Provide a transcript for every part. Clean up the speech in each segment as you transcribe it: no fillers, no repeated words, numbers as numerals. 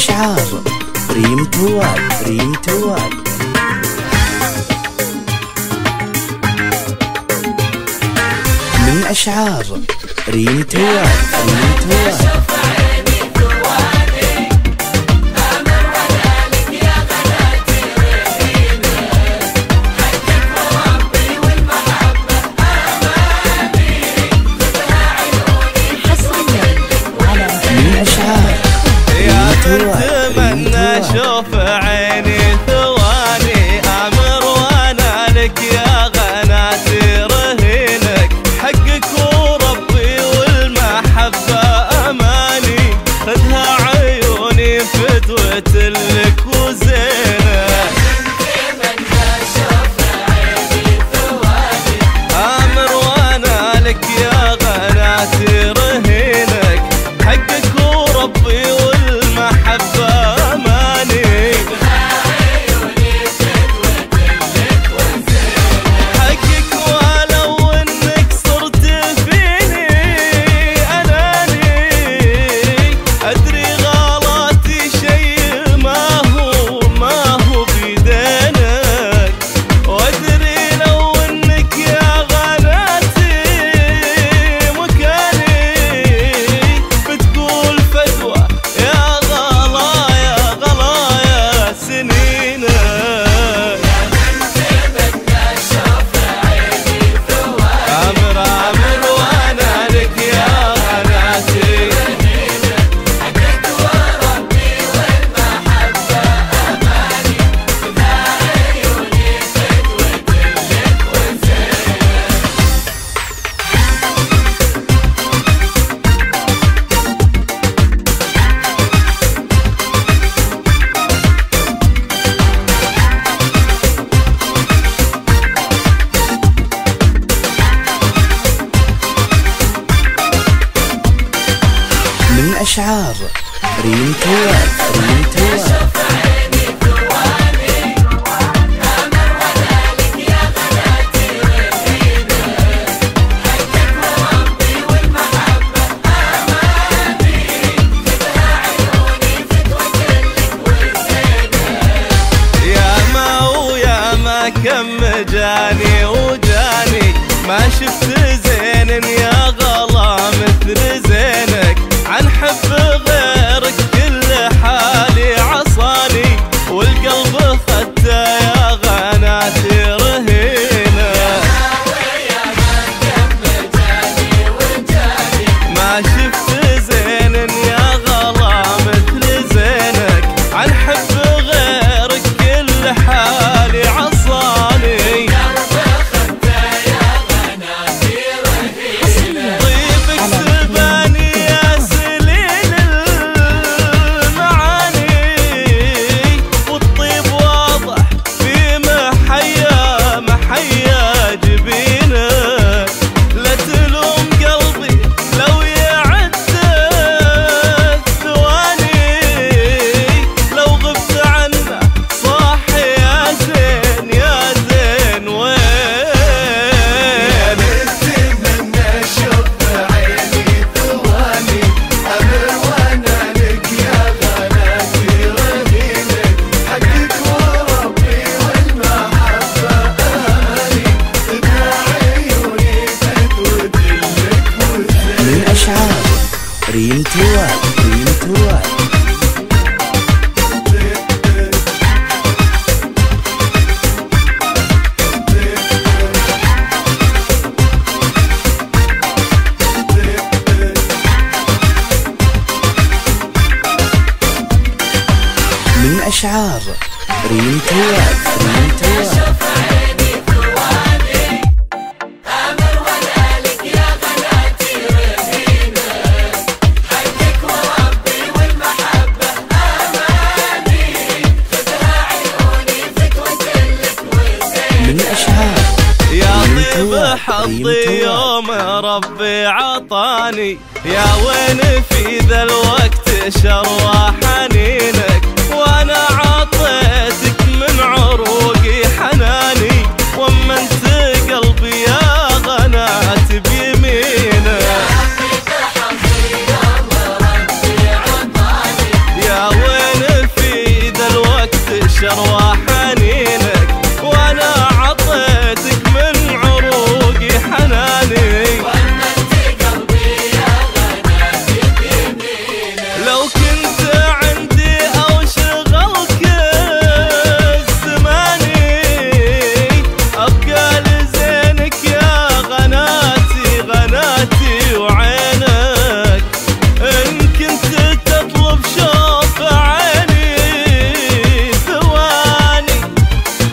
أشعار ريم توال. ريم توال. من أشعار ريم توال. ريم توال. اتمنى اشوف عيني ثواني امر وانا لك يا غناتي رهينك حقك وربي والمحبه اماني خذها عيوني فدوة لك وزينك. اتمنى اشوف عيني ثواني امر وانا لك يا غناتي رهينك حقك وربي محبة أماني عيوني فدوة لك وزينك حقك ولو إنك صرت فيني أناني أدري غلطي شيء ما هو بيدينك وأدري لو إنك يا غناتي مكاني بتقول فدوة يا أشعار ريم توال. ريم توال. كم جاني وجاني ما شفت زين يا غلا مثل زينك عن حب غيرك كل حالي عصاني والقلب خدته يا غناتي رهينه. ما شفت زين يا غلا مثل زينك عن حب غيرك كل حالي عصاني طيبك سباني يا سليل المعاني والطيب واضح في محيا جبينك لا تلوم قلبي لو يعد ثواني لو غبت عنه صاح يا زين يا زين وين. اتمنى اشوف عيني ثواني امر وانا لك يا غناتي رهينك حقك وربي والمحبه اماني خذها عيوني فدوة لك وزينك. من أشعار ريم توال. ريم توال. من أشعار ريم توال. ريم توال. يا طيب حظي يوم ربي عطاني يا وين في ذا الوقت شروى حنينك وانا عطيتك من عروقي حناني ومنت قلبي يا غنات بيمينك. يا وين شروى حنينك، وانا عطيتك من عروقي حناني. لو كنت عندي او شغلك الزماني، ابقى لزينك يا غناتي غناتي وعينك. ان كنت تطلب شوف عيني ثواني،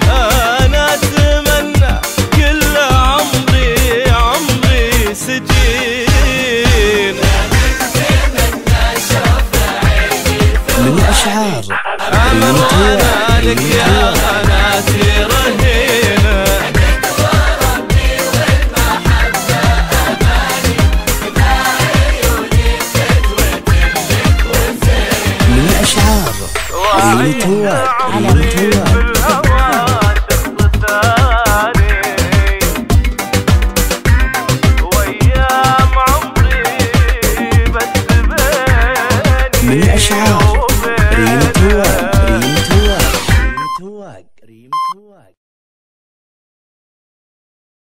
انا اتمنى كل عمري عمري سجين. من أشعار أنا لك يا غناتي رهينة. من أشعار ريم تواد ريم تواد. من أشعار